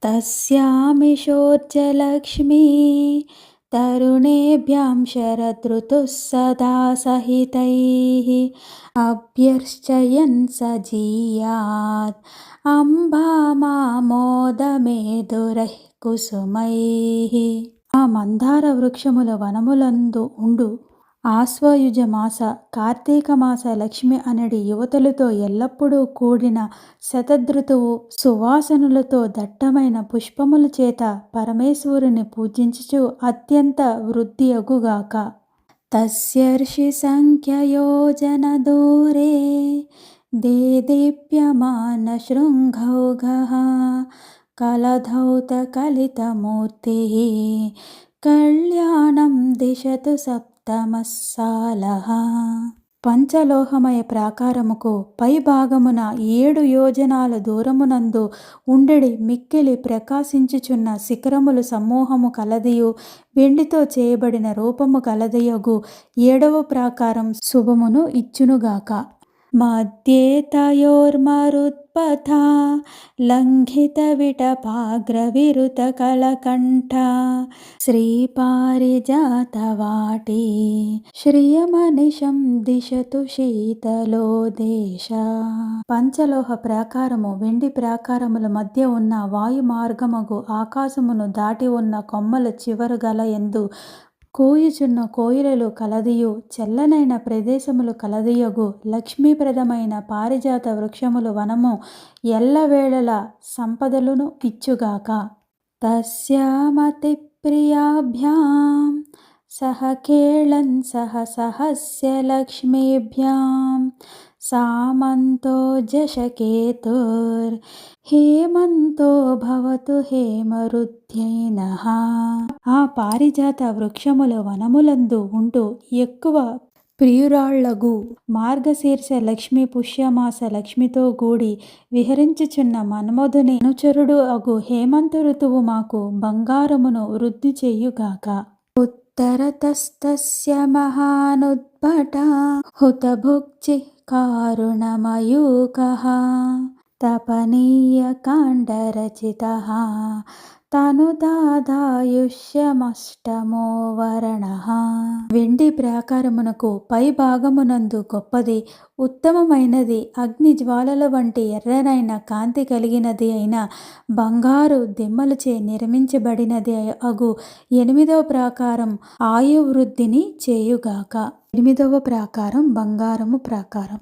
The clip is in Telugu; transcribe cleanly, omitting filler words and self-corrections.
तस्यामिषोज्जलक्ष्मी तरुणेभ्यां शरदृतुः सदा सहितैः अभ्यर्चयन् स जीयात् అంబామామోదమేదురైః కుసుమైః. ఆ మందార వృక్షముల వనములందు ఉండు ఆశ్వయుజ మాస కార్తీక మాస లక్ష్మి అనడి యువతులతో ఎల్లప్పుడూ కూడిన శతధృతువు సువాసనులతో దట్టమైన పుష్పముల చేత పరమేశ్వరుని పూజించుచు అత్యంత వృద్ధి అగుగాక. తస్యర్షి సంఖ్యయోజన దూరే దేదీప్యమాన శృంగౌఘః కలధౌతకలితమూర్తిః కళ్యాణం దిశతు సప్తమస్సాలః. పంచలోహమయ ప్రాకారముకు పై భాగమున 7 యోజనాల దూరమునందు ఉండెడి మిక్కిలి ప్రకాశించుచున్న శిఖరములు సమూహము కలదియు వెండితో చేయబడిన రూపము కలదియగు 7వ ప్రాకారం శుభమును ఇచ్చునుగాక. మధ్యే తయోర్మరుత్పథ లంఘిత విటపాగ్రవిరుత కలకంఠ శ్రీపారిజాతవాటి శ్రియమనిశం దిశతు శీతలో దేశ. పంచలోహ ప్రాకారము వెండి ప్రాకారముల మధ్య ఉన్న వాయు మార్గమగు ఆకాశమును దాటి ఉన్న కొమ్మల చివర గల యందు కూయుచున్న కోయిలలు కలదియు చల్లనైన ప్రదేశములు కలదియగు లక్ష్మీప్రదమైన పారిజాత వృక్షములు వనము ఎల్లవేళల సంపదలను ఇచ్చుగాక. తస్యామతి ప్రియాభ్యాం సహ కేళన్ సహ సహస్య లక్ష్మీభ్యాం సామంతో జశకేతుర్ హేమంతో భవతు హేమరుధ్యై నః. ఆ పారిజాత వృక్షముల వనములందు ఉంటూ ఎక్కువ ప్రియురాళ్లగు మార్గశీర్ష లక్ష్మి పుష్యమాస లక్ష్మితో గూడి విహరించుచున్న మన్మధుని అనుచరుడు అగు హేమంత ఋతువు మాకు బంగారమును వృద్ధి చేయుగాక. ఉత్తరతస్తస్య మహానుద్భట హుతభుక్చి కారుణమయూకః తపనీయ కాండరచితః తనుదాదాయుష్యమష్టమో వరణః. వెండి ప్రాకారమునకు పై భాగమునందు గొప్పది ఉత్తమమైనది అగ్ని జ్వాలల వంటి ఎర్రనైన కాంతి కలిగినది అయిన బంగారు దిమ్మలచే నిర్మించబడినది అగు 8వ ప్రాకారం ఆయువృద్ధిని చేయుగాక. 8వ ప్రాకారం బంగారము ప్రాకారం.